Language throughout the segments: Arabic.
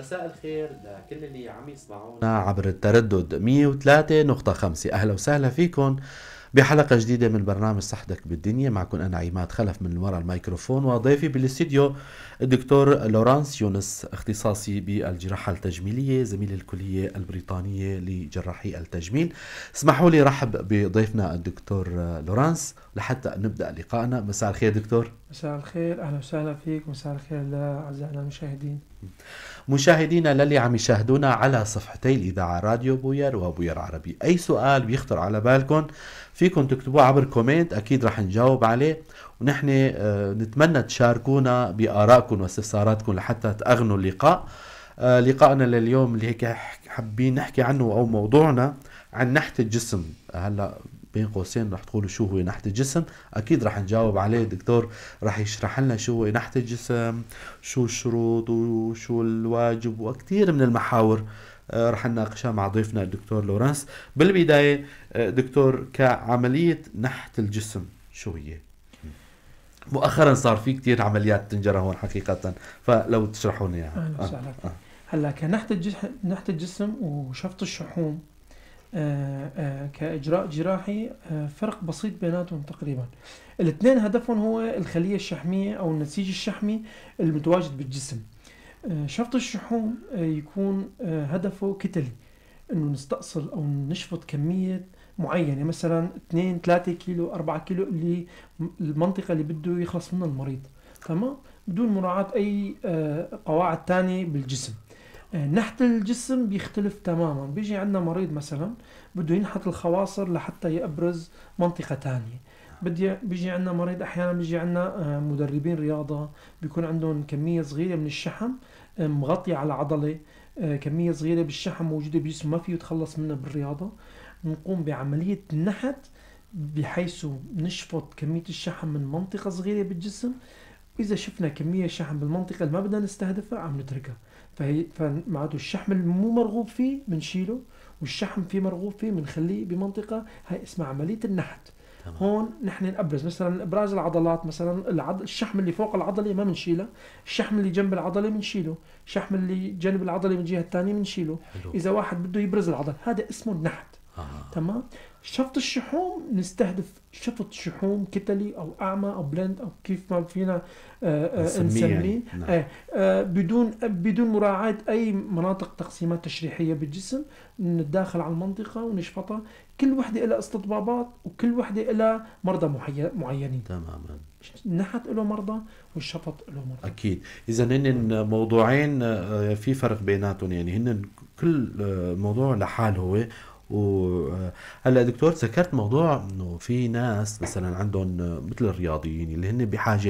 مساء الخير لكل اللي عم يسمعونا عبر التردد 103.5. أهلا وسهلا فيكم بحلقة جديدة من برنامج صحتك بالدنيا. معكم أنا عماد خلف من وراء الميكروفون، وضيفي بالاستديو الدكتور لورانس يونس، اختصاصي بالجراحة التجميلية، زميل الكلية البريطانية لجراحي التجميل. اسمحوا لي رحب بضيفنا الدكتور لورانس لحتى نبدأ لقائنا. مساء الخير دكتور. مساء الخير، أهلا وسهلا فيك. مساء الخير لأعزائنا المشاهدين. مشاهدينا للي عم يشاهدونا على صفحتي الإذاعة راديو بوير وبوير عربي، أي سؤال بيخطر على بالكم فيكم تكتبوه عبر كومنت، أكيد رح نجاوب عليه. ونحن نتمنى تشاركونا بآرائكم واستفساراتكم لحتى تأغنوا اللقاء. لقائنا لليوم اللي هيك حابين نحكي عنه أو موضوعنا عن نحت الجسم. هلأ بين قوسين رح تقولوا شو هو نحت الجسم، أكيد رح نجاوب عليه. الدكتور رح يشرح لنا شو هو نحت الجسم، شو الشروط وشو الواجب، وكثير من المحاور رح نناقشها مع ضيفنا الدكتور لورانس. بالبداية دكتور، كعملية نحت الجسم شو هي؟ مؤخرا صار في كتير عمليات تنجرى هون حقيقة، فلو تشرحوا لنا اياها. أهلا وسهلا فيك. هلا نحت الجسم وشفط الشحوم كإجراء جراحي فرق بسيط بيناتهم تقريبا. الاثنين هدفهم هو الخلية الشحمية أو النسيج الشحمي المتواجد بالجسم. شفط الشحوم يكون هدفه كتلي، إنه نستأصل أو نشفط كمية معينة، مثلا 2 3 كيلو 4 كيلو اللي المنطقة اللي بده يخلص منها المريض، تمام، بدون مراعاة أي قواعد تانية بالجسم. نحت الجسم بيختلف تماما. بيجي عندنا مريض مثلا بده ينحت الخواصر لحتى يبرز منطقة تانية. بيجي عندنا مريض، أحيانا بيجي عندنا مدربين رياضة بيكون عندهم كمية صغيرة من الشحم مغطية على عضلة، كمية صغيرة بالشحم موجودة بجسمه ما فيه يتخلص منها بالرياضة. نقوم بعملية النحت بحيث نشفط كمية الشحم من منطقة صغيرة بالجسم. إذا شفنا كمية شحم بالمنطقة اللي ما بدنا نستهدفها عم نتركها، فمعناته الشحم المو مرغوب فيه بنشيله، والشحم فيه مرغوب فيه بنخليه بمنطقة هاي اسمها عملية النحت. هون نحن نبرز مثلا ابراز العضلات، مثلا الشحم اللي فوق العضله ما بنشيله، الشحم اللي جنب العضله بنشيله، الشحم اللي جنب العضله من الجهه الثانيه بنشيله. اذا واحد بده يبرز العضله هذا اسمه النحت. تمام. شفط الشحوم نستهدف شفط شحوم كتلي او اعمى او بلند او كيف ما فينا نسميه، بدون مراعاة اي مناطق تقسيمات تشريحية بالجسم. نتداخل على المنطقة ونشفطها. كل وحدة لها استطبابات وكل وحدة لها مرضى معينين. تماما. النحت له مرضى والشفط له مرضى. اكيد. اذا هن موضوعين في فرق بيناتهم، يعني هن كل موضوع لحال هو. وهلا دكتور ذكرت موضوع انه في ناس مثلا عندهم مثل الرياضيين اللي هن بحاجه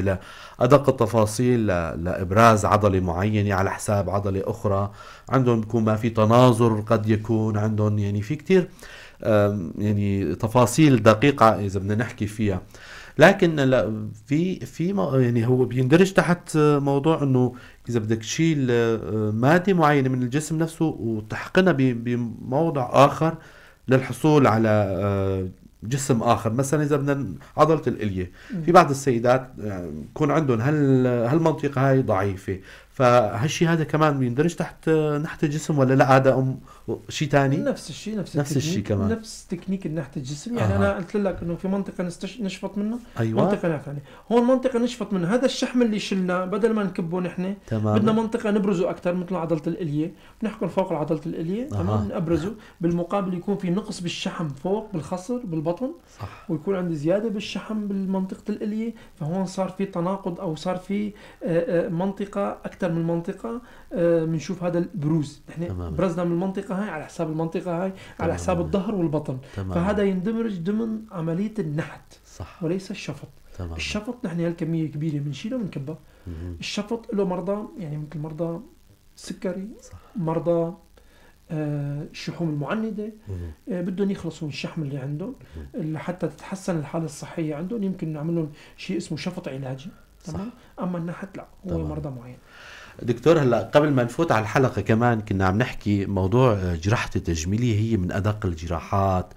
لادق التفاصيل لابراز عضله معينه على حساب عضله اخرى، عندهم بيكون ما في تناظر، قد يكون عندهم يعني في كتير يعني تفاصيل دقيقه اذا بدنا نحكي فيها. لكن لا، في يعني هو بيندرج تحت موضوع انه اذا بدك تشيل ماده معينه من الجسم نفسه وتحقنها بموضع اخر للحصول على جسم اخر. مثلا اذا بدنا عضله الاليه، في بعض السيدات يكون عندهم هالمنطقه هاي ضعيفه، فهالشيء هذا كمان بيندرج تحت نحت الجسم ولا لا؟ هذا شيء ثاني. نفس الشيء، نفس الشيء كمان، نفس تكنيك النحت الجسم. يعني انا قلت لك انه في منطقه نشفط منه، أيوة. منطقه ثانيه هون منطقه نشفط منه. هذا الشحم اللي شلناه بدل ما نكبه نحن بدنا منطقه نبرزه اكثر مثل عضله الاليه، بنحكم فوق عضله الاليه، تمام، نبرزه. بالمقابل يكون في نقص بالشحم فوق بالخصر بالبطن، صح. ويكون عندي زياده بالشحم بالمنطقه الاليه. فهون صار في تناقض او صار في منطقه اكثر من منطقه بنشوف هذا البروز. نحن برزنا من المنطقه هاي على حساب المنطقه هاي على حساب الظهر والبطن. فهذا يندمج ضمن عمليه النحت، صح، وليس الشفط. الشفط نحن هالكميه كبيره بنشيلها بنكبها. الشفط له مرضى، يعني مثل مرضى السكري، مرضى الشحوم المعندة، بدهم يخلصوا من الشحم اللي عندهم لحتى تتحسن الحالة الصحية عندهم. يمكن نعمل لهم شيء اسمه شفط علاجي، تمام. أما النحت لا، هو مرضى معين. دكتور، هلا قبل ما نفوت على الحلقة كمان كنا عم نحكي موضوع جراحة التجميلية هي من أدق الجراحات،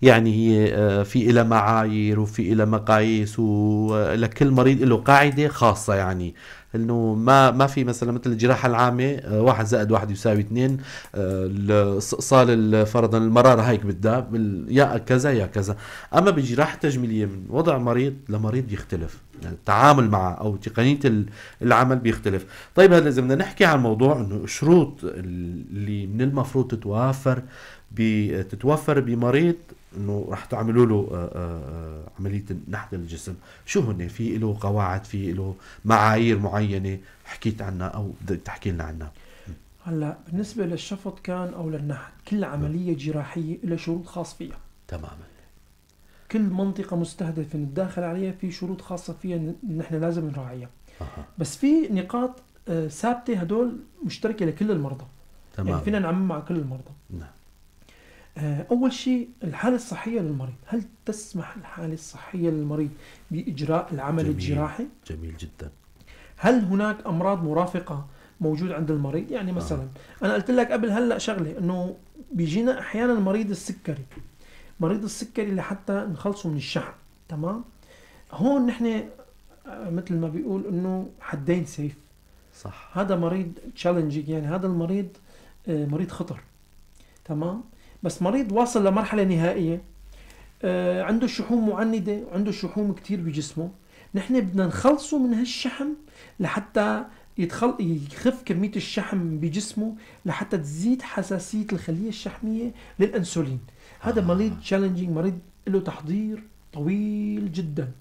يعني هي في إلى معايير وفي إلى مقاييس، ولكل مريض له قاعدة خاصة. يعني انه ما في مثلا مثل الجراحه العامه 1 زائد 1 يساوي 2. الاستئصال فرضا المراره هيك بدها يا كذا يا كذا. اما بالجراحه التجميليه من وضع مريض لمريض يختلف، يعني التعامل معه او تقنيه العمل بيختلف. طيب هذا اذا بدنا نحكي عن موضوع انه الشروط اللي من المفروض تتوفر بمريض انه راح تعملوا له عمليه نحت الجسم، شو هن؟ في له قواعد، في له معايير معينه حكيت عنها او بدك تحكي لنا عنها؟ هلا بالنسبة للشفط كان أو للنحت، كل عملية جراحية لها شروط خاص فيها. تماما. كل منطقة مستهدفة نتداخل عليها في شروط خاصة فيها نحن لازم نراعيها. بس في نقاط ثابتة هدول مشتركة لكل المرضى. تمام. يعني فينا نعمم مع كل المرضى. نعم. أول شيء الحالة الصحية للمريض، هل تسمح الحالة الصحية للمريض بإجراء العمل الجراحي؟ جميل جدا. هل هناك أمراض مرافقة موجود عند المريض؟ يعني مثلا أنا قلت لك قبل هلأ شغلة إنه بيجينا أحيانا المريض السكري، مريض السكري لحتى نخلصه من الشحم. تمام. هون نحن مثل ما بيقول إنه حدين سيف. صح. هذا مريض تشالنجينج، يعني هذا المريض مريض خطر. تمام. بس مريض واصل لمرحلة نهائية، عنده شحوم معندة وعنده شحوم كتير بجسمه، نحن بدنا نخلصه من هالشحم لحتى يخف كمية الشحم بجسمه لحتى تزيد حساسية الخلية الشحمية للأنسولين. هذا مريض تشالنجينج، مريض له تحضير طويل جدا.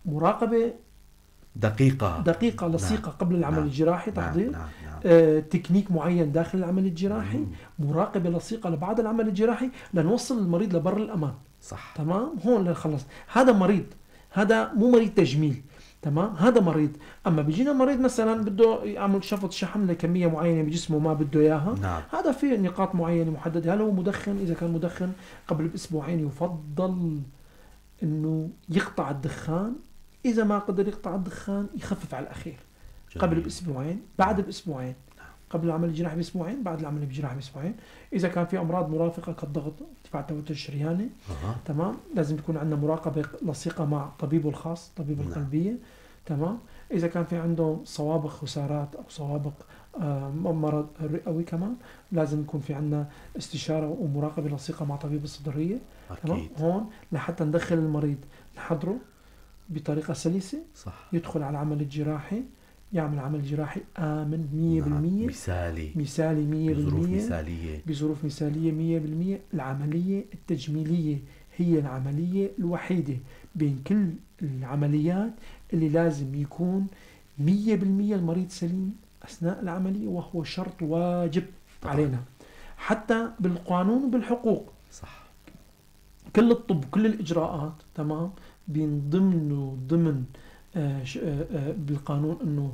مراقبة دقيقة لصيقة قبل العمل الجراحي، تحضير تكنيك معين داخل العمل الجراحي، مراقبة لصيقة لبعد العمل الجراحي لنوصل المريض لبر الأمان. صح. تمام. هون لنخلص. هذا مريض، هذا مو مريض تجميل. تمام. هذا مريض. أما بيجينا مريض مثلا بده يعمل شفط شحم لكمية معينة بجسمه ما بده إياها. نعم. هذا في نقاط معينة محددة. هل هو مدخن؟ إذا كان مدخن قبل بأسبوعين يفضل إنه يقطع الدخان. إذا ما قدر يقطع الدخان يخفف على الأخير. جميل. قبل بأسبوعين، بعد بأسبوعين، قبل العمل الجراحي بأسبوعين، بعد العمل الجراحي بأسبوعين. إذا كان في أمراض مرافقة كالضغط، ارتفاع التوتر الشرياني، تمام، لازم يكون عندنا مراقبة لصيقة مع طبيبه الخاص، طبيب القلبية. تمام. إذا كان في عنده سوابق خسارات أو سوابق مرض رئوي كمان لازم يكون في عندنا استشارة ومراقبة لصيقة مع طبيب الصدرية. تمام. هون لحتى ندخل المريض نحضره بطريقة سلسة. صح. يدخل على العمل الجراحي، يعمل عمل جراحي آمن 100%. مثالي 100%. بظروف مثالية 100%. العملية التجميلية هي العملية الوحيدة بين كل العمليات اللي لازم يكون 100% المريض سليم أثناء العملية، وهو شرط واجب علينا حتى بالقانون وبالحقوق. صح. كل الطب كل الإجراءات تمام بينضمنوا ضمن بالقانون انه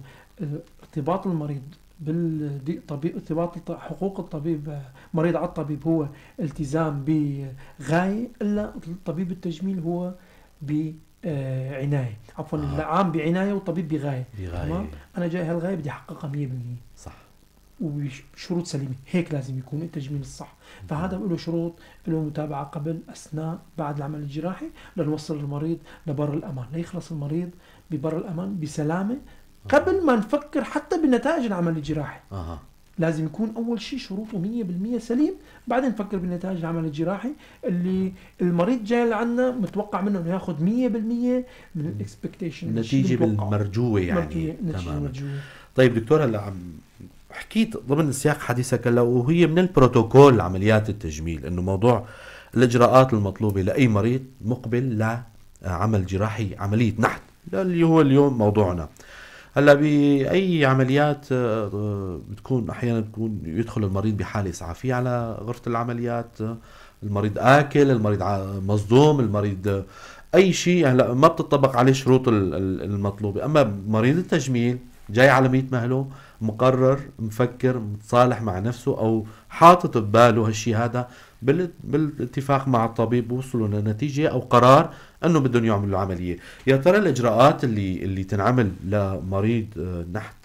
ارتباط المريض بالطبيب، ارتباط حقوق الطبيب مريض على الطبيب هو التزام بغاية، الا طبيب التجميل هو بعناية، عفوا العام بعناية والطبيب بغاية. تمام. انا جاي هالغاية بدي احققها 100%. صح. وبشروط سليمة، هيك لازم يكون التجميل الصح. فهذا له شروط، له متابعة قبل أثناء بعد العمل الجراحي لنوصل المريض لبر الأمان، ليخلص المريض ببر الأمان بسلامة قبل ما نفكر حتى بنتائج العمل الجراحي. لازم يكون أول شيء شروطه 100% سليم، بعدين نفكر بنتائج العمل الجراحي اللي المريض جاي لعنا متوقع منه انه ياخذ 100% من الاكسبكتيشن، النتيجة المرجوة يعني. تمام. طيب دكتور، هلا حكيت ضمن سياق حديثك هلا وهي من البروتوكول عمليات التجميل انه موضوع الاجراءات المطلوبه لاي مريض مقبل لعمل جراحي، عمليه نحت اللي هو اليوم موضوعنا. هلا باي عمليات بتكون احيانا يدخل المريض بحاله اسعافيه على غرفه العمليات، المريض اكل، المريض مصدوم، المريض اي شيء. هلا ما بتطبق عليه شروط المطلوبه. اما مريض التجميل جاي على 100 مهله، مقرر، مفكر، متصالح مع نفسه او حاطط بباله هالشيء هذا، بالاتفاق مع الطبيب وصلوا لنتيجه او قرار انه بدهم يعملوا عمليه. يا ترى الاجراءات اللي تنعمل لمريض نحت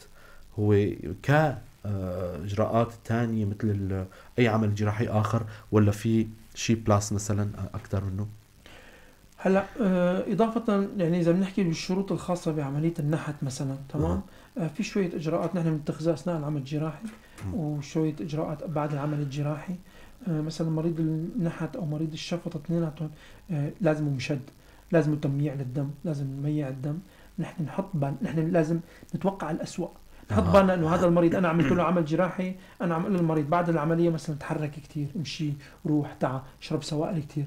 هو كاجراءات ثانيه مثل اي عمل جراحي اخر، ولا في شيء بلاس مثلا اكثر منه؟ هلا إضافة يعني إذا بنحكي بالشروط الخاصة بعملية النحت مثلا، تمام. في شوية إجراءات نحن بنتخذها أثناء العمل الجراحي، وشوية إجراءات بعد العمل الجراحي. مثلا مريض النحت أو مريض الشفط اثنيناتهم لازم مشد، لازم تمييع للدم، لازم نميع الدم. نحن نحط بال، نحن لازم نتوقع الأسوأ، نحط بالنا انه هذا المريض انا عملت له عمل جراحي، انا عم اقول للمريض بعد العمليه مثلا تحرك كثير، امشي، روح، تعا، اشرب سوائل كثير.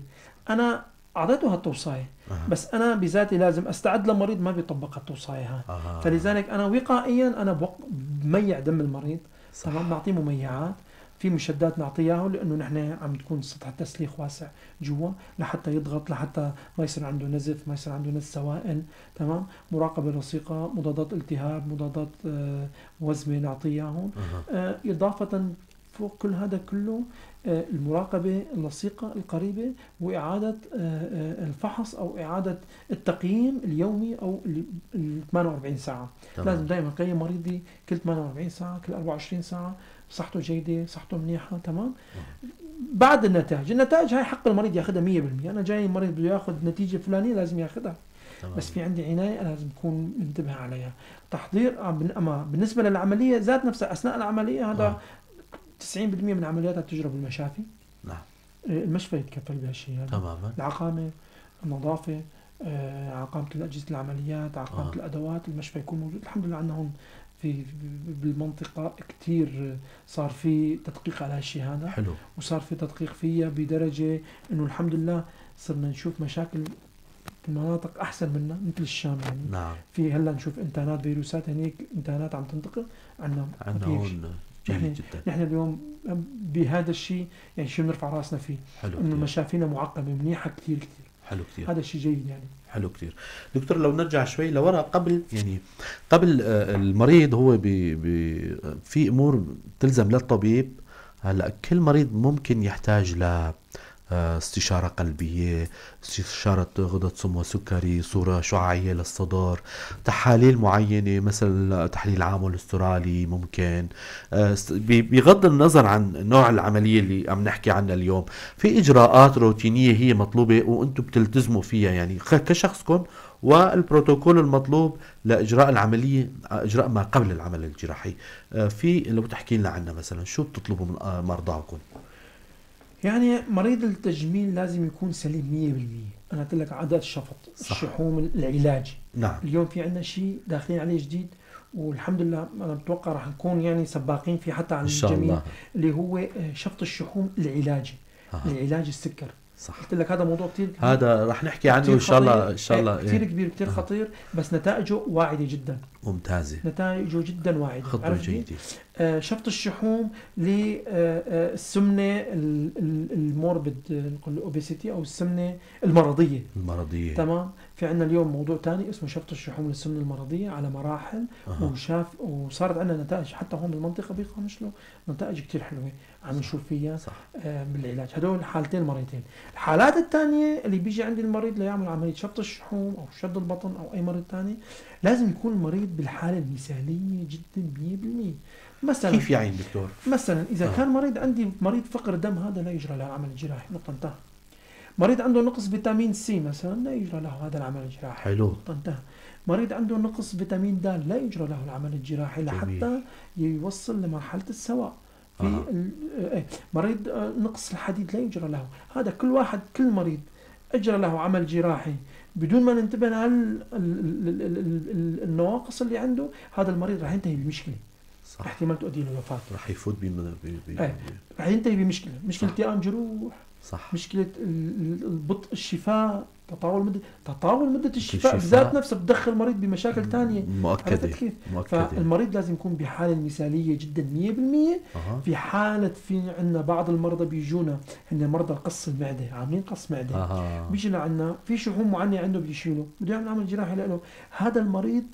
انا اعطيته هالتوصايه، بس انا بذاتي لازم استعد لمريض ما بيطبق هالتوصايه هاي. فلذلك انا وقائيا انا بميع دم المريض، تمام. نعطيه مميعات، في مشدات نعطيها لانه نحن عم تكون سطح التسليخ واسع جوا لحتى يضغط، لحتى ما يصير عنده نزف، ما يصير عنده نزف سوائل، تمام. مراقبه لصيقه، مضادات التهاب، مضادات وزمه نعطيها هون. اضافه فوق كل هذا كله المراقبة اللصيقة القريبة، وإعادة الفحص أو إعادة التقييم اليومي أو ال 48 ساعة. تمام. لازم دائما أقيم مريضي كل 48 ساعة، كل 24 ساعة، صحته جيدة، صحته منيحة، تمام. بعد النتائج هاي حق المريض ياخذها 100%. أنا جاي مريض بده ياخذ نتيجة فلانية لازم ياخذها، بس في عندي عناية لازم أكون منتبه عليها. تحضير أما بالنسبة للعملية ذات نفسها أثناء العملية، هذا 90% من عملياتها تجرى بالمشافي. نعم. المشفى يتكفل بهالشيء هذا تماما. العقامة، النظافة، عقامة الأجهزة العمليات، عقامة الأدوات، المشفى يكون موجود. الحمد لله عندنا هون في بالمنطقة كتير صار في تدقيق على هالشيء هذا. حلو. وصار في تدقيق فيها بدرجة إنه الحمد لله صرنا نشوف مشاكل في مناطق أحسن منا مثل الشام يعني. نعم. في هلا نشوف إنتانات فيروسات هنيك، إنتانات عم تنتقل عندنا هون. نحن اليوم بهذا الشيء يعني شيء بنرفع راسنا فيه، انه مشافينا معقمه منيحه كثير كثير. حلو كثير، هذا الشيء جيد يعني. حلو كثير. دكتور لو نرجع شوي لورا، قبل المريض هو في امور تلزم للطبيب. هلا كل مريض ممكن يحتاج ل استشارة قلبية، استشارة غدة سم وسكري، صورة شعاعية للصدر، تحاليل معينة مثل تحليل عامل استرالي ممكن، بغض النظر عن نوع العملية اللي عم نحكي عنها اليوم. في إجراءات روتينية هي مطلوبة وأنتم بتلتزموا فيها يعني كشخصكم، والبروتوكول المطلوب لإجراء العملية، إجراء ما قبل العمل الجراحي. في لو تحكي لنا عنها مثلا، شو بتطلبوا من مرضاكم؟ يعني مريض التجميل لازم يكون سليم 100%. أنا قلت لك عادات الشفط، الشحوم العلاجي. نعم. اليوم في عندنا شيء داخلين عليه جديد، والحمد لله أنا بتوقع راح نكون يعني سباقين فيه حتى على الجميع، اللي هو شفط الشحوم العلاجي. لعلاج السكر. صح. قلت لك هذا موضوع كتير كبير، هذا راح نحكي عنه ان شاء الله. ان شاء الله كتير كبير، كتير خطير، بس نتائجه واعده جدا. ممتازه، نتائجه جدا واعده، خطوه جيده. شفط الشحوم للسمنه الموربد، نقول الاوبيسيتي او السمنه المرضيه. تمام. في عندنا اليوم موضوع تاني اسمه شفط الشحوم للسمنه المرضيه على مراحل. وصارت عندنا نتائج حتى هون بالمنطقه بقامشلو، نتائج كتير حلوه عم نشوف فيها. صح. بالعلاج. هدول حالتين مريضين. الحالات الثانيه اللي بيجي عند المريض ليعمل عمليه شفط الشحوم او شد البطن او اي مريض ثاني، لازم يكون المريض بالحاله المثاليه جدا 100%. مثلا كيف يعني دكتور؟ مثلا اذا كان مريض عندي مريض فقر دم، هذا لا يجرى له العمل الجراحي، نقطه انتهى. مريض عنده نقص فيتامين سي مثلا، لا يجرى له هذا العمل الجراحي. حلو. نقطه انتهى. مريض عنده نقص فيتامين د، لا يجرى له العمل الجراحي لحتى يوصل لمرحله السواء. في مريض نقص الحديد لا يجرى له. هذا كل مريض اجرى له عمل جراحي بدون ما ننتبه النواقص اللي عنده، هذا المريض راح ينتهي بمشكله. صح. احتمال تؤدي الى الوفاه، راح يفوت راح ينتهي بمشكله، مشكله التئام جروح. صح. مشكله البطء الشفاء، تطاول مدة الشفاء بذات نفسها بتدخل المريض بمشاكل تانية مؤكدة. كيف؟ فالمريض لازم يكون بحالة مثالية جدا 100%. في حالة في عندنا بعض المرضى بيجونا هن مرضى قص المعدة، عاملين قص معدة. بيجي لعنا في شحوم معينة عنده بيشيله، بده يعمل عمل جراحي له. هذا المريض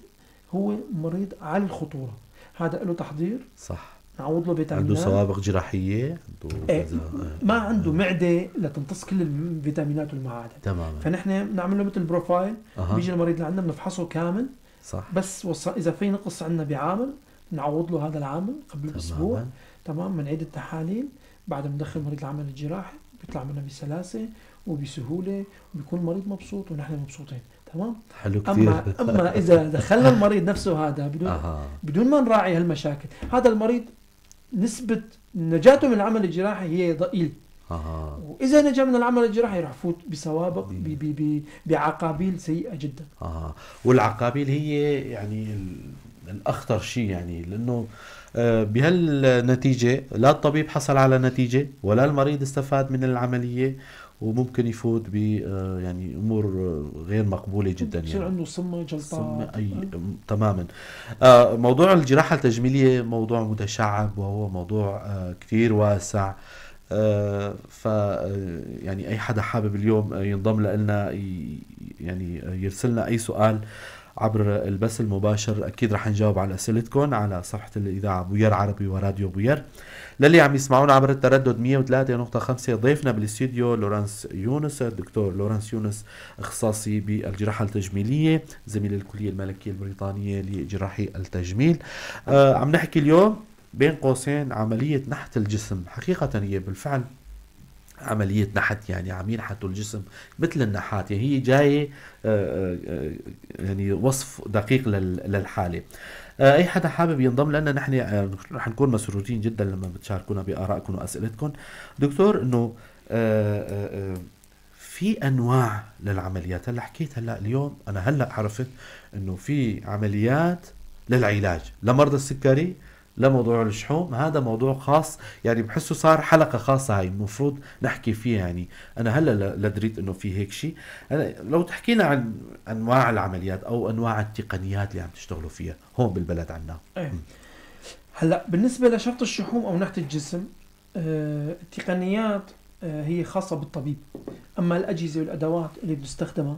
هو مريض عالي الخطورة، هذا له تحضير. صح. نعوض له فيتامينات، عنده سوابق جراحية، ما عنده معدة لتمتص كل الفيتامينات والمعادن. تمام. فنحن نعمل له مثل بروفايل. بيجي المريض لعندنا بنفحصه كامل. صح. بس إذا في نقص عندنا بعامل نعوض له هذا العامل قبل بأسبوع. تمام. بنعيد التحاليل، بعد ما ندخل المريض العمل الجراحي بيطلع منه بسلاسة وبسهوله، وبيكون المريض مبسوط ونحن مبسوطين. تمام. حلو كثير. اما اذا دخلنا المريض نفسه هذا بدون ما نراعي هالمشاكل، هذا المريض نسبة نجاته من العمل الجراحي هي ضئيل. وإذا نجا من العمل الجراحي راح يفوت بسوابق بعقابيل سيئة جدا. والعقابيل هي يعني الأخطر شيء، يعني لأنه بهالنتيجة لا الطبيب حصل على نتيجة ولا المريض استفاد من العملية، وممكن يفوت ب يعني امور غير مقبوله جدا، يصير يعني عنده صمه جلطات. تماما. موضوع الجراحه التجميليه موضوع متشعب، وهو موضوع كثير واسع. ف يعني اي حدا حابب اليوم ينضم لنا يعني يرسلنا اي سؤال عبر البث المباشر، اكيد رح نجاوب على اسئلتكم على صفحه الاذاعه بوير عربي وراديو بوير. للي عم يسمعونا عبر التردد 103.5، ضيفنا بالاستديو لورانس يونس، الدكتور لورانس يونس، اختصاصي بالجراحه التجميليه، زميل الكليه الملكيه البريطانيه لجراحي التجميل. عم نحكي اليوم بين قوسين عمليه نحت الجسم. حقيقه هي بالفعل عملية نحت، يعني عم ينحتوا الجسم مثل النحات، يعني هي جاية يعني وصف دقيق للحالة. اي حدا حابب ينضم لنا، نحن رح نكون مسرورين جدا لما بتشاركونا بآرائكم وأسئلتكم. دكتور، انه في انواع للعمليات. هلا حكيت اليوم انا عرفت انه في عمليات للعلاج لمرضى السكري، لموضوع الشحوم. هذا موضوع خاص، يعني بحسه صار حلقة خاصة هاي المفروض نحكي فيها. يعني أنا هلا لدريت إنه في هيك شيء. لو تحكينا عن أنواع العمليات أو أنواع التقنيات اللي عم تشتغلوا فيها هون بالبلد عنا. هلا بالنسبة لشفط الشحوم أو نحت الجسم، التقنيات هي خاصة بالطبيب. أما الأجهزة والأدوات اللي بنستخدمها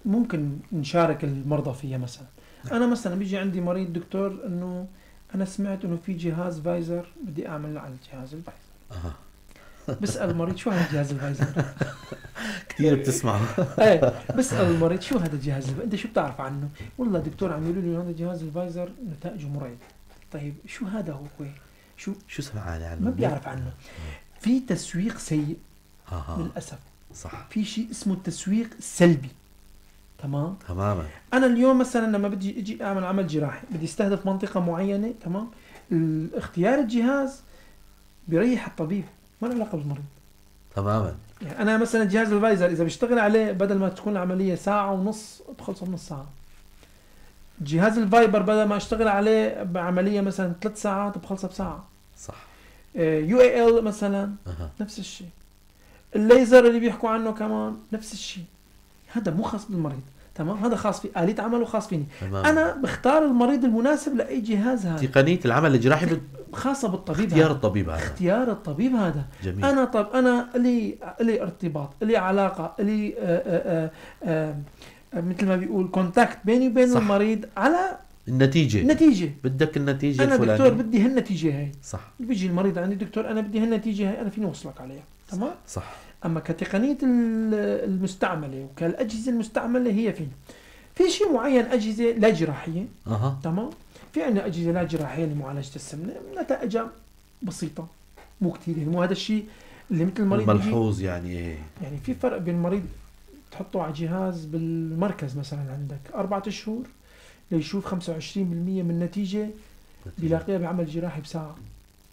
ممكن نشارك المرضى فيها. مثلا أنا مثلا بيجي عندي مريض دكتور إنه أنا سمعت إنه في جهاز فايزر بدي أعمل على الجهاز الفايزر. بسأل المريض شو هذا الجهاز الفايزر؟ كثير بتسمع. ايه، بسأل المريض شو هذا الجهاز أنت شو بتعرف عنه؟ والله دكتور عم يقولوا لي هذا الجهاز الفايزر نتائجه مرعبة. طيب شو هذا هو؟ شو سمع عنه؟ ما بيعرف عنه. في تسويق سيء للأسف. صح. في شيء اسمه التسويق السلبي. تمام. تماما. انا اليوم مثلا لما بدي اجي اعمل عمل جراحي، بدي استهدف منطقه معينه. تمام. اختيار الجهاز بيريح الطبيب، ما له علاقه بالمريض. تماما. يعني انا مثلا جهاز الفايزر اذا بشتغل عليه بدل ما تكون العمليه ساعه ونص بخلصها بنص ساعه. جهاز الفايبر بدل ما اشتغل عليه بعمليه مثلا 3 ساعات بخلصها بساعه. صح. يو اي ال مثلا نفس الشيء. الليزر اللي بيحكوا عنه كمان نفس الشيء. هذا مو خاص بالمريض. تمام. هذا خاص في آلية عمله وخاص فيني. تمام. أنا بختار المريض المناسب لأي جهاز. هذا تقنية العمل الجراحي خاصة بالطبيب. اختيار الطبيب هذا. اختيار الطبيب هذا. جميل. أنا لي ارتباط، لي علاقة، لي مثل ما بيقول كونتاكت بيني وبين المريض على النتيجة. بدك النتيجة أنا الفلانية. دكتور بدي هالنتيجة هاي. صح. بيجي المريض عندي دكتور أنا بدي هالنتيجة هاي، أنا فيني أوصلك عليها. تمام. صح. أما كتقنية المستعملة وكالأجهزة المستعملة هي في شيء معين أجهزة لا جراحية. تمام. في عندنا أجهزة لا جراحية لمعالجة السمنة، نتائجها بسيطة مو كتير. يعني مو هذا الشيء اللي مثل المريض ملحوظ. يعني في فرق بين المريض تحطه على جهاز بالمركز مثلا عندك 4 شهور ليشوف 25% من النتيجة بيلاقيها بعمل جراحي بساعة.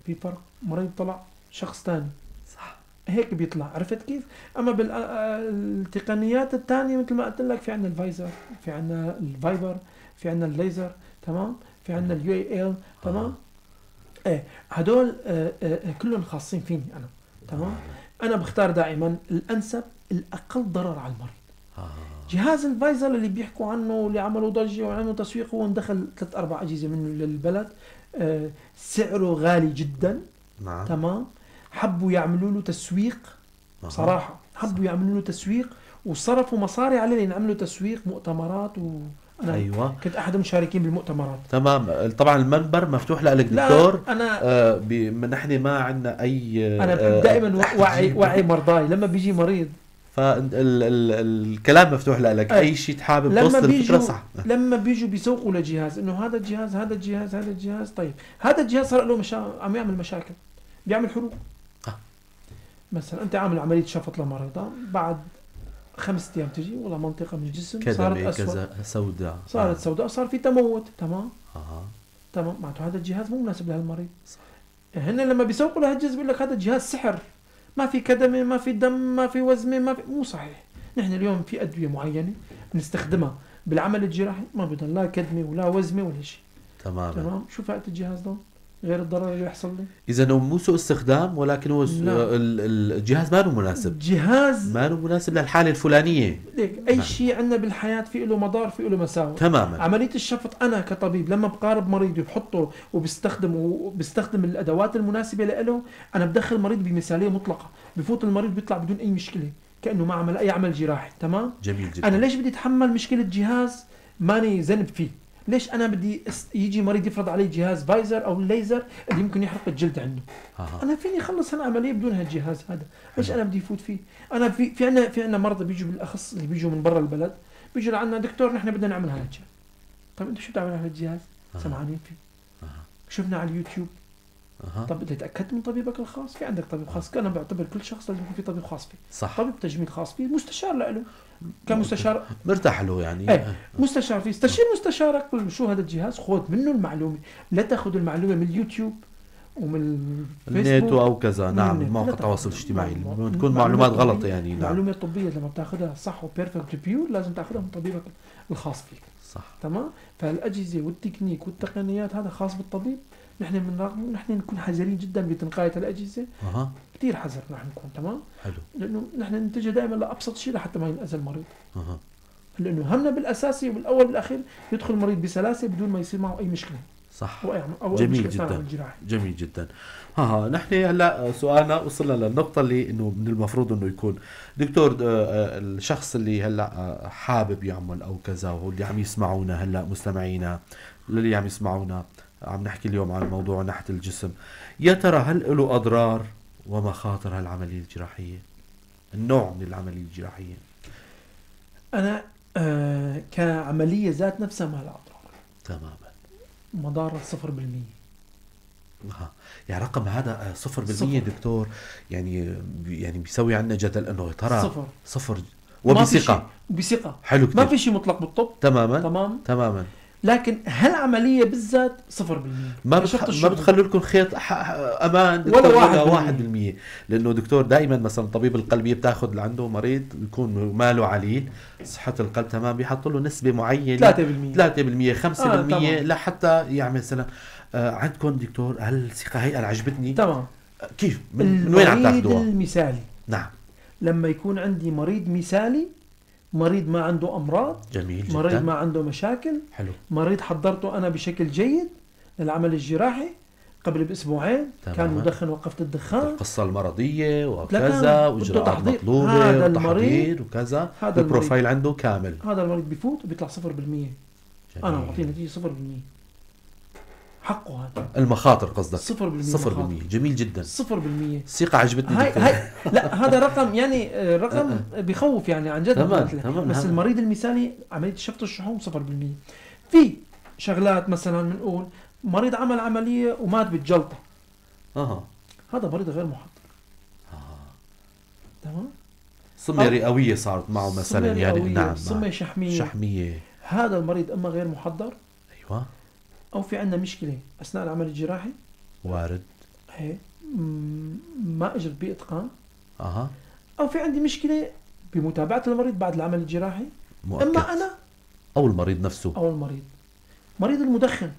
في فرق. مريض طلع شخص تاني. صح. هيك بيطلع. عرفت كيف؟ اما بالتقنيات الثانيه مثل ما قلت لك، في عندنا الفايزر، في عندنا الفايبر، في عندنا الليزر. تمام. في عندنا اليو اي ال. تمام. ايه هدول كلهم خاصين فيني انا. تمام. انا بختار دائما الانسب الاقل ضرر على المريض. جهاز الفايزر اللي بيحكوا عنه واللي عملوا ضجه وعملوا تسويق، هو دخل 3-4 اجهزه منه للبلد. سعره غالي جدا. نعم. تمام. حبوا يعملوا له تسويق. صراحة حبوا يعملوا له تسويق وصرفوا مصاري عليه لأن عملوا تسويق مؤتمرات. وأنا أيوة. كنت أحد المشاركين بالمؤتمرات. تمام. طبعا المنبر مفتوح لك دكتور. أنا نحن ما عندنا أي أنا دائما وعي مرضاي لما بيجي مريض. فالكلام مفتوح لك. أي شيء تحابب توصل الفكرة صح. لما بيجوا بيسوقوا لجهاز إنه هذا الجهاز طيب هذا الجهاز صار له عم يعمل مشاكل، بيعمل حروق. مثلا انت عامل عمليه شفط لمريضه، بعد 5 ايام تجي والله منطقه من الجسم صارت كدمة اسود، كذا سوداء. صارت سوداء، صار في تموت. تمام اها تمام، معناته هذا الجهاز مو مناسب لهالمريض. صح. هن لما بيسوقوا له الجهاز بيقول لك هذا جهاز سحر، ما في كدمه، ما في دم، ما في وزمه، ما في، مو صحيح. نحن اليوم في ادويه معينه بنستخدمها بالعمل الجراحي ما بدها لا كدمه ولا وزمه ولا شيء. تماما. تمام، شو فائده الجهاز ده غير الضرر اللي يحصل لي؟ اذا هو مو سوء استخدام، ولكن هو لا. الجهاز ما هو مناسب، جهاز ما هو مناسب للحاله الفلانيه. ليك اي نعم. شيء عندنا بالحياه في له مضار، في له مساوئ. تماما. عمليه الشفط انا كطبيب لما بقارب مريض وبحطه وبستخدم الادوات المناسبه له، انا بدخل المريض بمثاليه مطلقه، بفوت المريض بيطلع بدون اي مشكله كانه ما عمل اي عمل جراحي. تمام. جميل جدا. انا ليش بدي اتحمل مشكله جهاز ماني ذنب فيه؟ ليش انا بدي يجي مريض يفرض علي جهاز فايزر او الليزر اللي يمكن يحرق الجلد عنده؟ انا فيني اخلص انا عمليه بدون هالجهاز هذا، ليش انا بدي فوت فيه؟ انا في عندنا مرضى بيجوا بالاخص اللي بيجوا من برا البلد، بيجوا لعنا دكتور نحن بدنا نعمل هذا الجهاز. طيب انت شو بتعمل على الجهاز؟ سمعانين فيه، شفنا على اليوتيوب. طب بدك تاكدت من طبيبك الخاص؟ في عندك طبيب خاص، انا بعتبر كل شخص لازم يكون في طبيب خاص فيه. صح. طبيب تجميل خاص فيه، مستشار له كمستشار مرتاح له يعني. ايه مستشار فيه، استشير مستشارك قل شو هذا الجهاز، خذ منه المعلومه، لا تاخذ المعلومه من اليوتيوب ومن النت الفيسبوك او كذا. نعم، مواقع التواصل الاجتماعي تكون معلومات غلط يعني. نعم. المعلومه الطبيه لما بتاخذها صح وبيرفكت بيور لازم تاخذها من طبيبك الخاص فيك. صح. تمام. فالاجهزه والتكنيك والتقنيات هذا خاص بالطبيب، نحن نكون حذرين جدا بتنقايه الاجهزه. كثير حذر نحن نكون. تمام. حلو. لانه نحن نتجه دائما لابسط شيء لحتى ما ينأذى المريض. لانه همنا بالاساسي وبالاول والاخير يدخل المريض بسلاسه بدون ما يصير معه اي مشكله. صح. أو جميل جدا. جميل جدا. نحن هلا سؤالنا وصلنا للنقطه اللي انه من المفروض انه يكون دكتور الشخص اللي هلا حابب يعمل او كذا، وهو اللي عم يسمعونا هلا مستمعينا اللي عم يسمعونا، عم نحكي اليوم عن موضوع ناحيه الجسم، يا ترى هل له اضرار ومخاطر هالعمليه الجراحيه؟ النوع من العمليه الجراحيه. انا كعمليه ذات نفسها ما لها اضرار. تماما. مضار 0%. يعني رقم هذا 0% دكتور، يعني بيسوي عنا جدل انه ترى صفر وبثقه. بثقه. حلو كتير. ما في شيء مطلق بالطب. تماما. لكن هالعمليه بالذات 0%. ما بتخلوا لكم خيط امان ولا 1%. لانه دكتور دائما مثلا طبيب القلبيه بتاخذ اللي عنده مريض يكون ماله عليل، صحه القلب تمام، بيحط له نسبه معينه 3% 5% لحتى يعمل مثلا. عندكم دكتور هالثقه هي انا عجبتني. تمام. كيف من وين عم تاخذوها؟ المثالي. نعم. لما يكون عندي مريض مثالي، مريض ما عنده أمراض، جميل جدا، مريض ما عنده مشاكل، حلو، مريض حضرته أنا بشكل جيد للعمل الجراحي قبل بأسبوعين، كان مدخن وقفت الدخان، القصة المرضية وكذا وإجراءات مطلوبة وتحضير وكذا، البروفايل عنده كامل. هذا المريض بيفوت وبيطلع 0%. أنا أعطيه نتيجة 0%. حقه هذا. المخاطر قصدك 0%. جميل جدا. 0%. الثقة عجبتني. لا هذا رقم يعني رقم بيخوف يعني عن جد. تمام. بس المريض المثالي عملية شفط الشحوم 0%. في شغلات مثلا بنقول مريض عمل عملية ومات بالجلطة. هذا مريض غير محضر. تمام. صمة رئوية صارت معه مثلا يعني. نعم. صمة شحمية. هذا المريض اما غير محضر. ايوه. او في عندنا مشكلة اثناء العمل الجراحي. وارد. هي ما اجرت باتقان. او في عندي مشكلة بمتابعة المريض بعد العمل الجراحي. مؤكد. اما انا او المريض نفسه. او مريض المدخن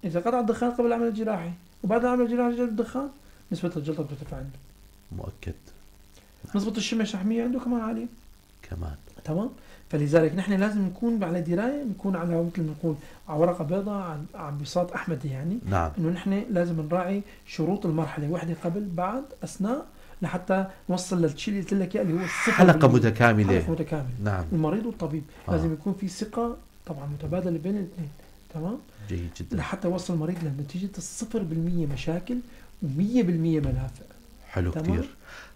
اذا قطع الدخان قبل العمل الجراحي وبعد العمل الجراحي جلب الدخان، نسبة الجلطة بترتفع عنده. مؤكد. نسبة الشمة الشحمية عنده كمان عالية. كمان. تمام. فلذلك نحن لازم نكون على دراية، نكون على مثل ما نقول على ورقة بيضاء عن بساط أحمدي يعني. نعم. إنه نحن لازم نراعي شروط المرحلة، وحدة قبل بعد أثناء، لحتى نوصل للشيء اللي قلت لك اللي هو حلقة متكاملة. حلقة متكاملة. نعم. المريض والطبيب لازم يكون في ثقة طبعا متبادلة بين الاثنين. تمام. جيد جدا. لحتى يوصل المريض لنتيجة 0% مشاكل و100% منافع. حلو كتير.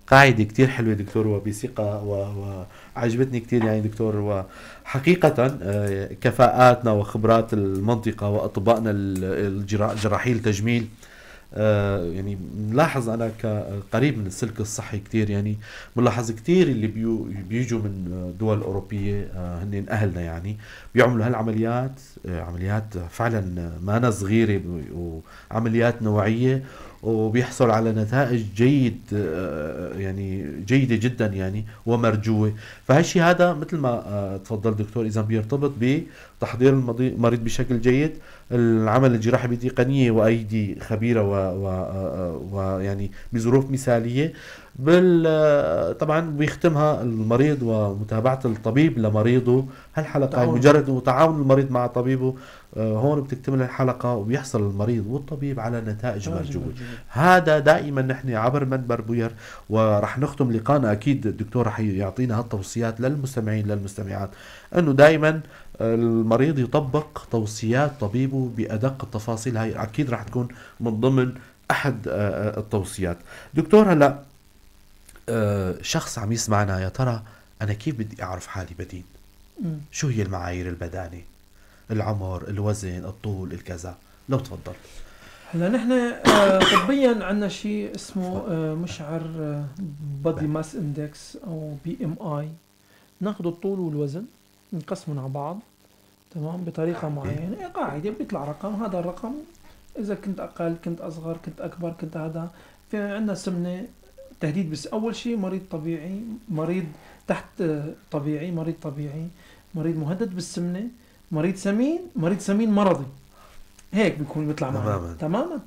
قاعدة كتير حلوة دكتور، وبثقة وعجبتني كتير يعني دكتور. وحقيقة كفاءاتنا وخبرات المنطقة وأطبائنا الجراحي التجميل يعني ملاحظ انا كقريب من السلك الصحي كتير، يعني ملاحظ كتير اللي بيجوا من دول اوروبيه، هن اهلنا يعني بيعملوا هالعمليات، عمليات فعلا ما صغيره، وعمليات نوعيه، وبيحصل على نتائج جيد، يعني جيدة جدا يعني ومرجوة. فهالشي هذا مثل ما تفضل دكتور، إذا بيرتبط بتحضير المريض بشكل جيد، العمل الجراحي بتقنية وأيدي خبيرة ويعني بظروف مثالية، طبعا بيختمها المريض ومتابعة الطبيب لمريضه. هالحلقة هي تعاون. مجرد تعاون المريض مع طبيبه، هون بتكتمل الحلقة وبيحصل المريض والطبيب على نتائج مرجوة. هذا دائما نحن عبر منبر بوير، ورح نختم لقاءنا اكيد الدكتور رح يعطينا هالتوصيات للمستمعين للمستمعات، انه دائما المريض يطبق توصيات طبيبه بادق التفاصيل. هاي اكيد رح تكون من ضمن احد التوصيات. دكتور هلا شخص عم يسمعنا، يا ترى انا كيف بدي اعرف حالي بدين؟ شو هي المعايير البدانة؟ العمر، الوزن، الطول، الكذا، لو تفضل. هلا نحن طبيا عندنا شيء اسمه مشعر بودي ماس اندكس او BMI. ناخذ الطول والوزن نقسمهم على بعض، تمام، بطريقه معينه، قاعده بيطلع رقم. هذا الرقم اذا كنت اقل، كنت اصغر، كنت اكبر، كنت هذا. في عندنا سمنه تهديد، بس اول شيء مريض طبيعي، مريض تحت طبيعي، مريض طبيعي، مريض مهدد بالسمنه، مريض سمين، مريض سمين مرضي. هيك بيكون بيطلع معنا تماما.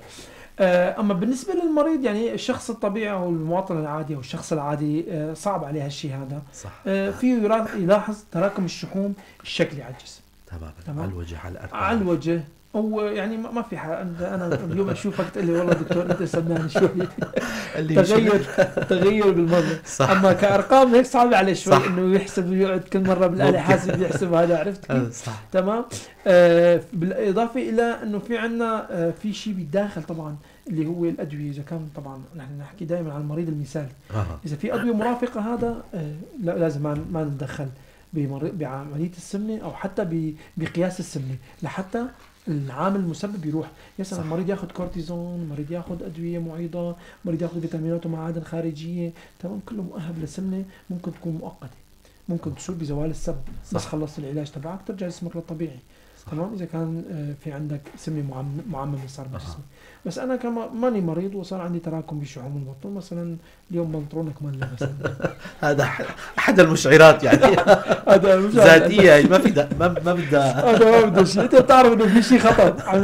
اما بالنسبه للمريض، يعني الشخص الطبيعي او المواطن العادي او الشخص العادي صعب عليه هالشيء هذا. صح. فيه يلاحظ تراكم الشحوم الشكلي على الجسم. تمام. على الوجه، على الاركان، على الوجه. او يعني ما في انا اليوم اشوفك تقول لي والله دكتور انت سمعني شوي تغير بالمره. اما كارقام هيك صعب عليه شوي انه يحسب، يقعد كل مره بالاله حاسب يحسب هذا، عرفت كيف؟ صح. تمام. بالاضافه الى انه في عندنا في شيء بالداخل طبعا اللي هو الادويه. اذا كان طبعا نحن نحكي دائما عن المريض المثالي، اذا في ادويه مرافقه هذا لازم ما نتدخل بعمليه السمنه او حتى بقياس السمنه، لحتى العامل المسبب يروح. مثلا المريض ياخذ كورتيزون، مريض ياخذ ادويه معيضه، مريض ياخذ فيتامينات ومعادن خارجيه، تمام، كله مؤهب للسمنه. ممكن تكون مؤقته، ممكن تسوء بزوال السبب، بس خلصت العلاج تبعك ترجع جسمك للطبيعي. تمام. اذا كان في عندك سمنه معممه صار بجسمك. بس انا كمان ماني مريض وصار عندي تراكم بشحوم البطن مثلا، اليوم بنطرونك مله مثلا. هذا احد المشعرات يعني هذا ذاتيه، يعني ما في ما بدها هذا ما بده شيء. انت بتعرف انه في شيء خطر عم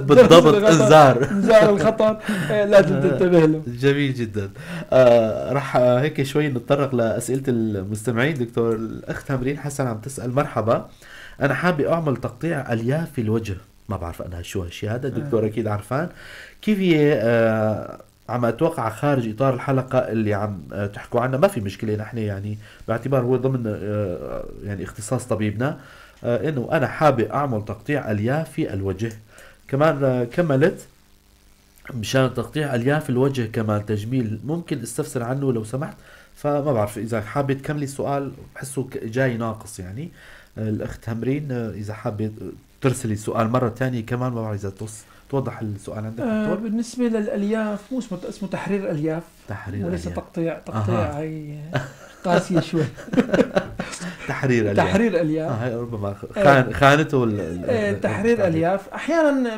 بالضبط، انذار الخطر لازم تنتبه له. جميل جدا. راح هيك شوي نتطرق لاسئله المستمعين. دكتور الاخت تمرين حسن عم تسال: مرحبا، انا حابة اعمل تقطيع الياف في الوجه. ما بعرف انا شو هالشيء هذا، الدكتور اكيد عرفان. كيف هي؟ عم اتوقع خارج اطار الحلقة اللي عم تحكوا عنها، ما في مشكلة، نحن يعني باعتبار هو ضمن يعني اختصاص طبيبنا، انه انا حابة اعمل تقطيع الياف في الوجه. كمان كملت: مشان تقطيع الياف الوجه كمان تجميل، ممكن استفسر عنه لو سمحت؟ فما بعرف اذا حابة تكملي السؤال، بحسه جاي ناقص يعني. الأخت تمرين إذا حابة ترسلي السؤال مرة تانية كمان، ما بعرف إذا توضح السؤال عندك دكتور. بالنسبة للألياف، مو اسمه تحرير ألياف، وليس تقطيع. هي قاسية شوي. تحرير ألياف. هاي ربما خانته تحرير ألياف. أحيانا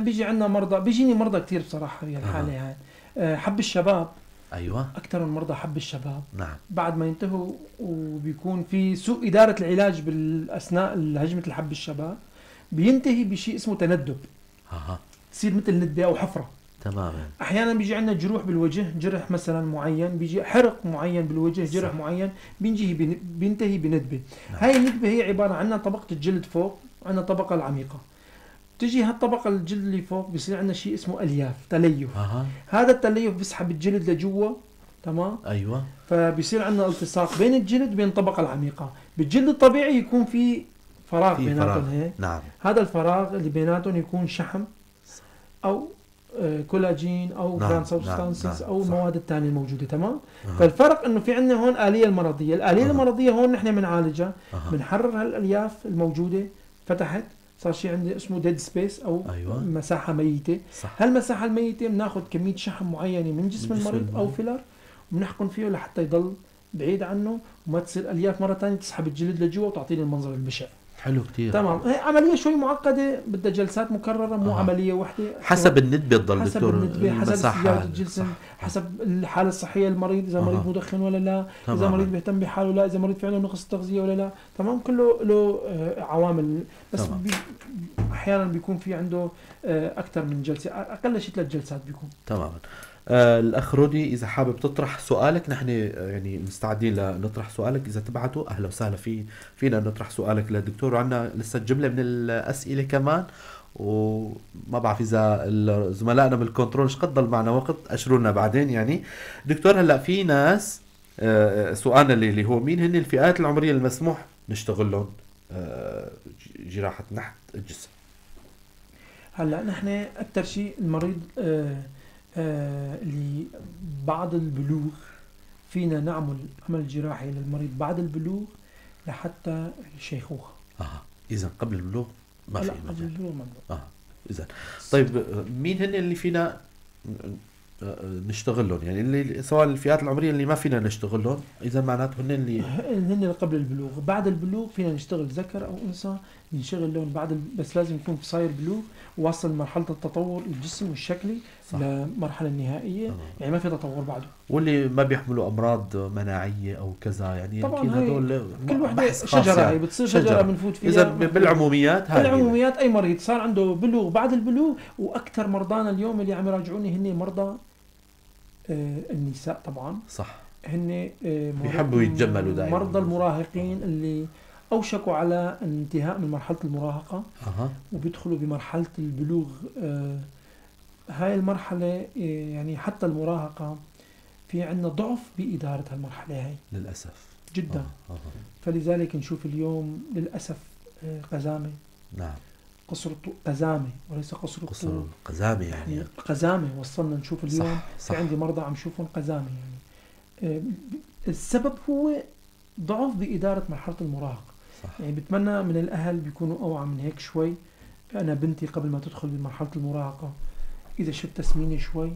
بيجيني مرضى كتير بصراحة هي الحالة هاي. حب الشباب. أيوة. أكثر من مرضى حب الشباب. نعم. بعد ما ينتهوا وبيكون في سوء إدارة العلاج بالأثناء هجمة الحب الشباب، بينتهي بشيء اسمه تندب. تصير مثل ندبة أو حفرة. تماما. أحيانا بيجي عندنا جروح بالوجه، جرح مثلا معين، بيجي حرق معين بالوجه، جرح معين، بينتهي بندبة. هاي الندبة هي عبارة عن طبقة الجلد فوق، عندنا طبقة العميقة، تجي هالطبقة الجلد اللي فوق بيصير عندنا شيء اسمه ألياف، تليف. هذا التليف بيسحب الجلد لجوا، تمام. أيوة. فبيصير عندنا التصاق بين الجلد وبين الطبقة العميقة. بالجلد الطبيعي يكون في فراغ بيناتهم هيك. نعم. هذا الفراغ اللي بيناتهم يكون شحم أو كولاجين أو جران سبستانسز أو المواد الثانية الموجودة، تمام. فالفرق إنه في عندنا هون الآلية المرضية. الآلية المرضية هون نحن بنعالجها، بنحرر هالألياف الموجودة، فتحت صار شيء عندي اسمه ديد سبيس او أيوة. مساحه ميته. صح. هالمساحه الميته بناخذ كميه شحم معينه من جسم المريض او فيلر وبنحقن فيه لحتى يضل بعيد عنه وما تصير الياف مره ثانيه تسحب الجلد لجوا وتعطيني المنظر البشع. حلو كتير. تمام. هي عمليه شوي معقده بدها جلسات مكرره، مو عمليه واحده. حسب الندبه تضل حسب دكتور، الندبه، حسب استجابه الجسم، صح. حسب الحاله الصحيه للمريض، اذا مريض مدخن ولا لا، اذا مريض بيهتم بحاله لا، اذا مريض فعلا نقص تغذيه ولا لا. تمام. كله له عوامل. بس احيانا بيكون في عنده اكثر من جلسه، اقل شيء 3 جلسات بيكون. تماما. الأخ رودي إذا حابب تطرح سؤالك نحن يعني مستعدين لنطرح سؤالك. إذا تبعته أهلا وسهلا فينا نطرح سؤالك للدكتور. وعندنا لسه جملة من الأسئلة كمان، وما بعرف إذا زملائنا بالكنترول قد ضل معنا وقت أشروا لنا بعدين. يعني دكتور هلأ في ناس سؤالنا اللي هو مين هن الفئات العمرية المسموح نشتغل لهم جراحة نحت الجسم؟ هلا نحن أكثر شيء المريض اللي بعد البلوغ فينا نعمل عمل جراحي للمريض بعد البلوغ لحتى الشيخوخة. إذا قبل البلوغ ما في قبل البلوغ ممنوع. إذا طيب مين هن اللي فينا نشتغل لهم؟ يعني اللي سواء الفئات العمرية اللي ما فينا نشتغل لهم، إذا معناته هن اللي قبل البلوغ. بعد البلوغ فينا نشتغل ذكر أو أنثى نشتغل لهم بس لازم يكون صاير بلوغ وواصل مرحلة التطور الجسمي والشكلي لمرحلة النهائية. يعني ما في تطور بعده. واللي ما بيحملوا أمراض مناعية أو كذا، يعني طبعا هدول كل وحدة شجرة يعني. بتصير شجرة بنفوت فيها. إذا بالعموميات العموميات أي مريض صار عنده بلوغ بعد البلوغ. وأكثر مرضانا اليوم اللي عم يراجعوني هن مرضى النساء طبعا. صح. هن بيحبوا يتجملوا دائما. مرضى المراهقين اللي أوشكوا على الانتهاء من مرحلة المراهقة وبيدخلوا بمرحلة البلوغ. هاي المرحلة يعني حتى المراهقة في عندنا ضعف بإدارة هالمرحلة هاي للأسف جدا. فلذلك نشوف اليوم للأسف قزامة. نعم. قصر قزامة وليس قصر الطول. قزامة يعني قزامة وصلنا نشوف اليوم. صح. في عندي مرضى عم شوفهم قزامة يعني. السبب هو ضعف بإدارة مرحلة المراهقة. صح. يعني بتمنى من الأهل بيكونوا أوعى من هيك شوي. أنا بنتي قبل ما تدخل بمرحلة المراهقة إذا شفت تسمينة شوي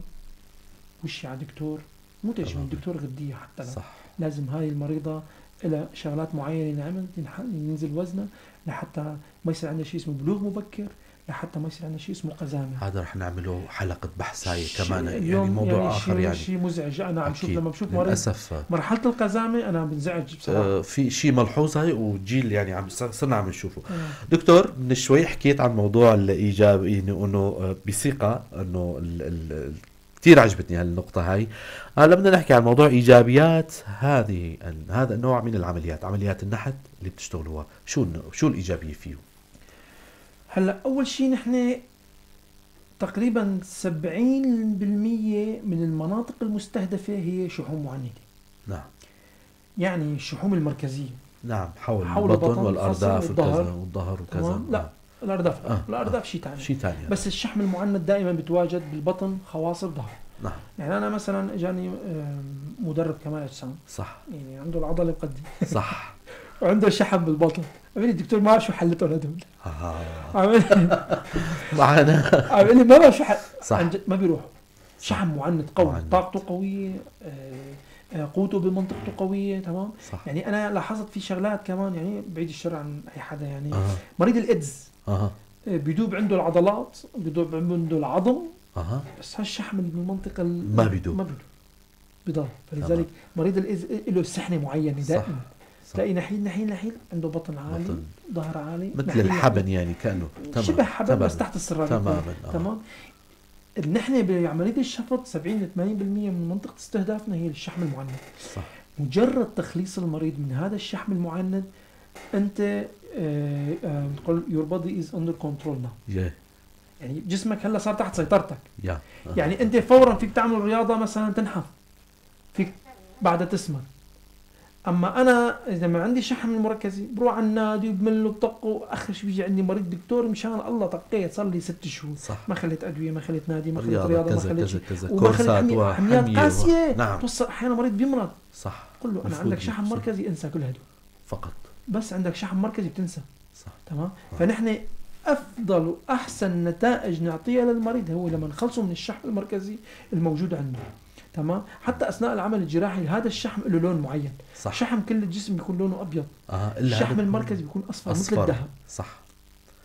وشي على دكتور، مو تجي من دكتور غدية حتى لا. صح. لازم هاي المريضة إلى شغلات معينة نعمل ينزل وزنها لحتى ما يصير عندنا شيء اسمه بلوغ مبكر، لحتى ما يصير عندنا شيء اسمه قزامة. هذا رح نعمله حلقة بحث هاي كمان يعني موضوع يعني آخر. يعني شيء مزعج. أنا عم شوف لما بشوف مريض مرحلة القزامة أنا بنزعج بصراحة. في شيء ملحوظ هاي وجيل يعني صرنا عم نشوفه. دكتور من شوي حكيت عن موضوع الإيجابي إنه بثقة إنه كتير عجبتني هالنقطة هاي. هلا بدنا نحكي عن موضوع إيجابيات هذا النوع من العمليات، عمليات النحت اللي بتشتغلوها. شو الإيجابية فيه؟ هلا أول شيء نحن تقريبا 70% من المناطق المستهدفة هي شحوم معندة. نعم. يعني الشحوم المركزية. نعم. حول البطن والأرداف والظهر وكذا. لا الأرداف الأرداف شيء ثاني. بس الشحم المعند دائما بيتواجد بالبطن خواصر ظهر. نعم. يعني أنا مثلا اجاني مدرب كمال أجسام. صح. يعني عنده العضلة مقدمة. صح. وعنده شحم بالبطن. عملي الدكتور ما شو حلته هدول. معنا. عملي ما شو صح. ما بيروح. شحم معند قوي. طاقته قوية. قوته بمنطقته قوية. تمام. صح. يعني أنا لاحظت في شغلات كمان يعني بعيد الشر عن أي حدا يعني. مريض الإيدز. بيدوب عنده العضلات، بيدوب عنده العظم. بس هالشحم اللي بالمنطقة ما بيدوب. بضل. فلذلك مريض الإيدز له سحنة معينة دائما. تلاقي نحيل عنده بطن عالي، ظهر عالي، مثل الحبن يعني كأنه شبه حبن بس تحت السرارة. تمام. نحن بعملية الشفط 70-80% من منطقة استهدافنا هي الشحم المعند. صح. مجرد تخليص المريض من هذا الشحم المعند أنت تقول your body is under control now. يعني جسمك هلا صار تحت سيطرتك. يعني أنت فورا فيك تعمل رياضة مثلا تنحف، فيك بعد تسمن. أما أنا إذا ما عندي شحم المركزي بروح على النادي وبمل وبطق وآخر شيء بيجي عندي مريض دكتور مشان الله طقيت صار لي 6 شهور. ما خليت أدوية، ما خليت نادي، ما خليت رياضة، ما خليت شيء، وما خليت حميات قاسية. نعم. توصل أحيانا مريض بيمرض. صح. قل له أنا عندك شحم مركزي انسى كل هدول فقط. بس عندك شحم مركزي بتنسى. صح. تمام. فنحن افضل واحسن نتائج نعطيها للمريض هو لما نخلصه من الشحم المركزي الموجود عنده. تمام. حتى اثناء العمل الجراحي هذا الشحم له لون معين. صح. شحم كل الجسم بيكون لونه ابيض. إلا الشحم المركزي بيكون اصفر مثل الذهب. صح.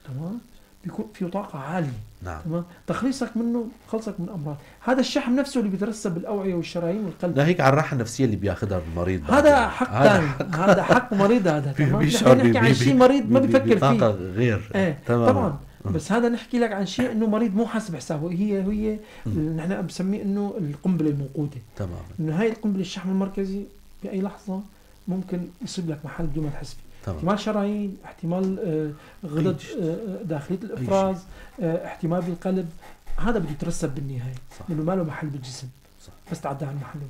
تمام. بيكون فيه طاقة عالية. نعم. تمام. تخليصك منه خلصك من أمراض. هذا الشحم نفسه اللي بيترسب بالأوعية والشرايين والقلب. لا هيك على الراحة النفسية اللي بياخذها المريض. هذا حق ثاني. هذا حق مريض هذا. تمام. نحن نحكي عن شيء مريض ما بيفكر فيه. طاقة غير. ايه طبعا. بس هذا نحكي لك عن شيء انه مريض مو حاسب حسابه. هي نحن بنسميه انه القنبلة الموقوتة. تمام. انه هاي القنبلة الشحم المركزي بأي لحظة ممكن يصيب لك محل بدون ما تحس فيه. احتمال شرايين، احتمال غدد داخلية الإفراز، احتمال بالقلب. هذا بده يترسب بالنهاية لأنه ما له محل بالجسم. صح. بس تعدى عن محله.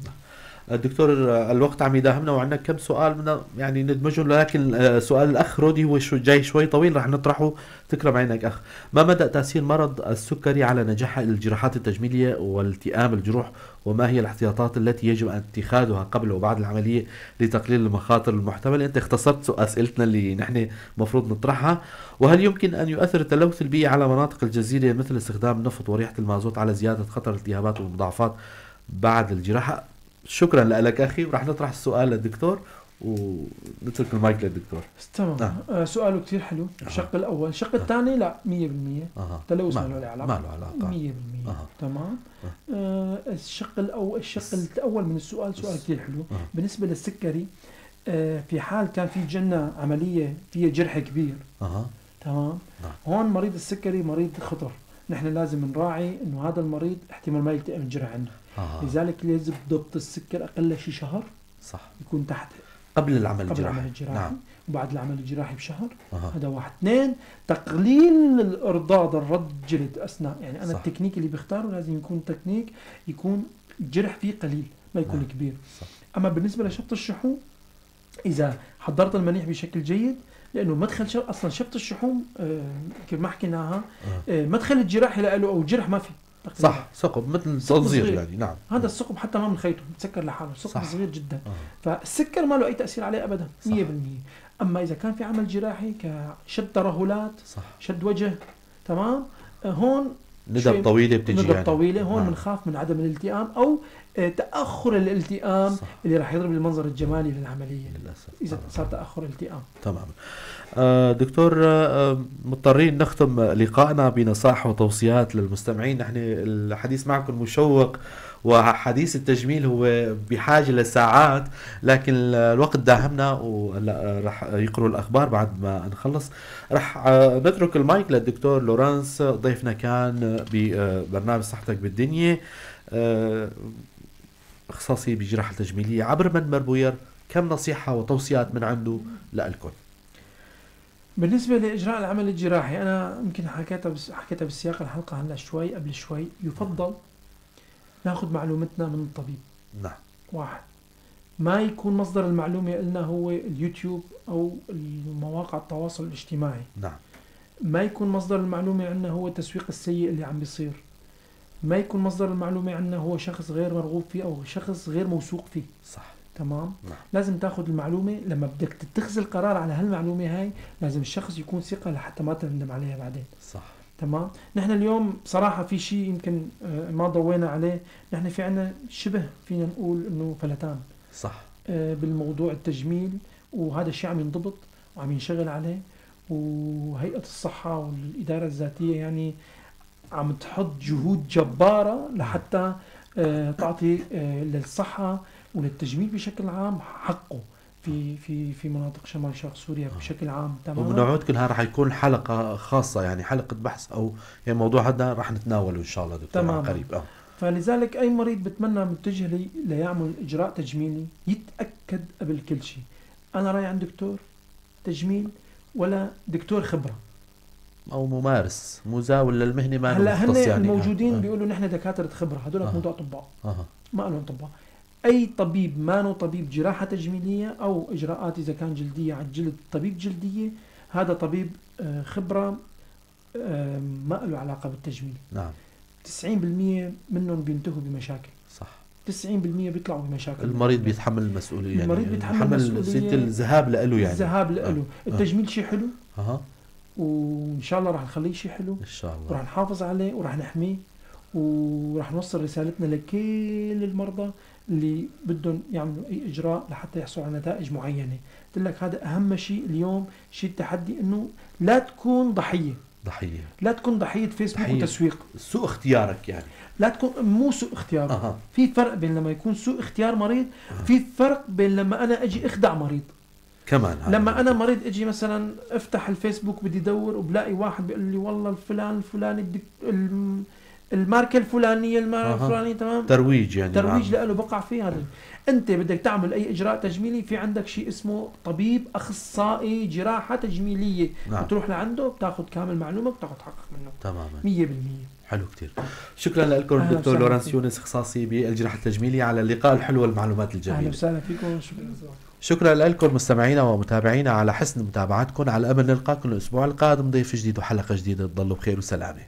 الدكتور الوقت عم يداهمنا وعندنا كم سؤال بدنا يعني ندمجهم، لكن سؤال الأخ رودي هو جاي شوي طويل رح نطرحه. تكرم عينك أخ. ما مدى تأثير مرض السكري على نجاح الجراحات التجميلية والتئام الجروح، وما هي الاحتياطات التي يجب أن اتخاذها قبل وبعد العملية لتقليل المخاطر المحتملة؟ أنت اختصرت أسئلتنا اللي نحن مفروض نطرحها. وهل يمكن أن يؤثر التلوث البيئي على مناطق الجزيرة مثل استخدام النفط وريحة المازوت على زيادة خطر الالتهابات والمضاعفات بعد الجراحة؟ شكرا لك أخي، ورح نطرح السؤال للدكتور ونترك المايك للدكتور. تمام. سؤاله كتير حلو. الشق الأول. الشق الثاني لا 100% تلوث ما له علاقة. 100%. تمام. الشق الأول من السؤال سؤال كتير حلو. بالنسبة للسكري في حال كان في جنة عملية فيها جرح كبير. تمام. هون مريض السكري مريض خطر. نحن لازم نراعي إنه هذا المريض احتمال ما يلتئم الجرح عنده. لذلك لازم ضبط السكر أقل شيء شهر. صح. يكون تحت قبل العمل الجراحي. نعم. وبعد العمل الجراحي بشهر. هذا واحد. اثنين، تقليل الإرضاض الرد جلد أثناء يعني أنا التكنيك اللي بختاره لازم يكون تكنيك يكون الجرح فيه قليل ما يكون كبير. صح. أما بالنسبة لشفط الشحوم إذا حضرت المنيح بشكل جيد، لأنه مدخل أصلا شفط الشحوم كيف ما حكيناها مدخل الجراحي له أو الجرح ما فيه. صح. ثقب مثل صغير يعني. نعم. هذا الثقب حتى ما بنخيطه بتسكر لحاله. ثقب صغير جدا. فالسكر ما له أي تأثير عليه أبدا 100%. أما إذا كان في عمل جراحي كشد ترهلات، شد وجه، تمام، هون ندب طويلة بتجي ندب طويلة. هون بنخاف من عدم الالتئام أو تأخر الالتئام اللي راح يضرب المنظر الجمالي للعملية للأسف. إذا صار تأخر التئام. تمام. دكتور مضطرين نختم لقائنا بنصائح وتوصيات للمستمعين. نحن الحديث معكم مشوق وحديث التجميل هو بحاجة لساعات، لكن الوقت داهمنا ورح يقروا الأخبار بعد ما نخلص. رح نترك المايك للدكتور لورانس ضيفنا كان ببرنامج صحتك بالدنيا، اختصاصي بجراحة التجميلية عبر من مربوير. كم نصيحة وتوصيات من عنده لألكم؟ بالنسبة لإجراء العمل الجراحي أنا يمكن حكيتها بسياق الحلقة هلا شوي قبل شوي. يفضل ناخذ معلومتنا من الطبيب. نعم. واحد، ما يكون مصدر المعلومة لنا هو اليوتيوب أو مواقع التواصل الاجتماعي. نعم. ما يكون مصدر المعلومة عندنا هو التسويق السيء اللي عم بيصير. ما يكون مصدر المعلومة عندنا هو شخص غير مرغوب فيه أو شخص غير موثوق فيه. صح. تمام. نعم. لازم تاخذ المعلومة لما بدك تتخذ القرار على هالمعلومة هاي لازم الشخص يكون ثقة لحتى ما تندم عليها بعدين. صح. تمام. نحن اليوم بصراحة في شيء يمكن ما ضوينا عليه. نحن في عنا شبه فينا نقول انه فلتان. صح. بالموضوع التجميل، وهذا الشيء عم ينضبط وعم ينشغل عليه، وهيئة الصحة والإدارة الذاتية يعني عم تحط جهود جبارة لحتى تعطي للصحة وللتجميل بشكل عام حقه في مناطق شمال شرق سوريا بشكل عام. تمام. وبنعود هذا راح يكون حلقة خاصة يعني حلقة بحث أو يعني موضوع هذا راح نتناوله إن شاء الله دكتور قريب. فلذلك أي مريض بتمنى متجه لي ليعمل إجراء تجميلي يتأكد قبل كل شيء أنا رايح عند دكتور تجميل ولا دكتور خبرة أو ممارس مزاول للمهنة ما هلا هن يعني الموجودين بيقولوا نحن دكاترة خبرة. هدول مو أطباء. ما لهم أطباء. أي طبيب ما طبيب جراحة تجميلية أو إجراءات إذا كان جلدية على الجلد طبيب جلدية هذا طبيب خبرة ما له علاقة بالتجميل. نعم. 90% منهم بينتهوا بمشاكل. صح. 90% بيطلعوا بمشاكل. المريض بيتحمل المسؤولية. المريض بيتحمل المسؤولية. الذهاب له يعني. الذهاب له. التجميل شيء حلو. وان شاء الله راح نخليه شيء حلو، ان شاء وراح الله. نحافظ عليه وراح نحميه، وراح نوصل رسالتنا لكل المرضى اللي بدهم يعملوا اي اجراء لحتى يحصلوا على نتائج معينه. قلت لك هذا اهم شيء اليوم، شيء التحدي انه لا تكون ضحيه، ضحيه، لا تكون ضحيه فيسبوك ضحية. وتسويق، سوء اختيارك يعني. لا تكون مو سوء اختيار. اها. في فرق بين لما يكون سوء اختيار مريض، في فرق بين لما انا اجي اخدع مريض. كمان هذا لما انا مريض اجي مثلا افتح الفيسبوك بدي ادور وبلاقي واحد بيقول لي والله الفلان الفلاني الماركه الفلانيه الفلانيه تمام، ترويج يعني. ترويج له بقع فيه هذا. انت بدك تعمل اي اجراء تجميلي، في عندك شيء اسمه طبيب اخصائي جراحه تجميليه، نعم. بتروح لعنده بتاخذ كامل معلومه بتاخذ حقك منه تماما. 100%. حلو كثير. شكرا لكم أهلا الدكتور وسهلا لورانس فيك. يونس، اخصاصي بالجراحه التجميليه، على اللقاء الحلو والمعلومات اهلا الجميله. وسهلا فيكم، شكرا. شكرا لكم مستمعينا ومتابعينا على حسن متابعتكم. على امل نلقاكم الاسبوع القادم ضيف جديد وحلقه جديده. تضلوا بخير وسلامه.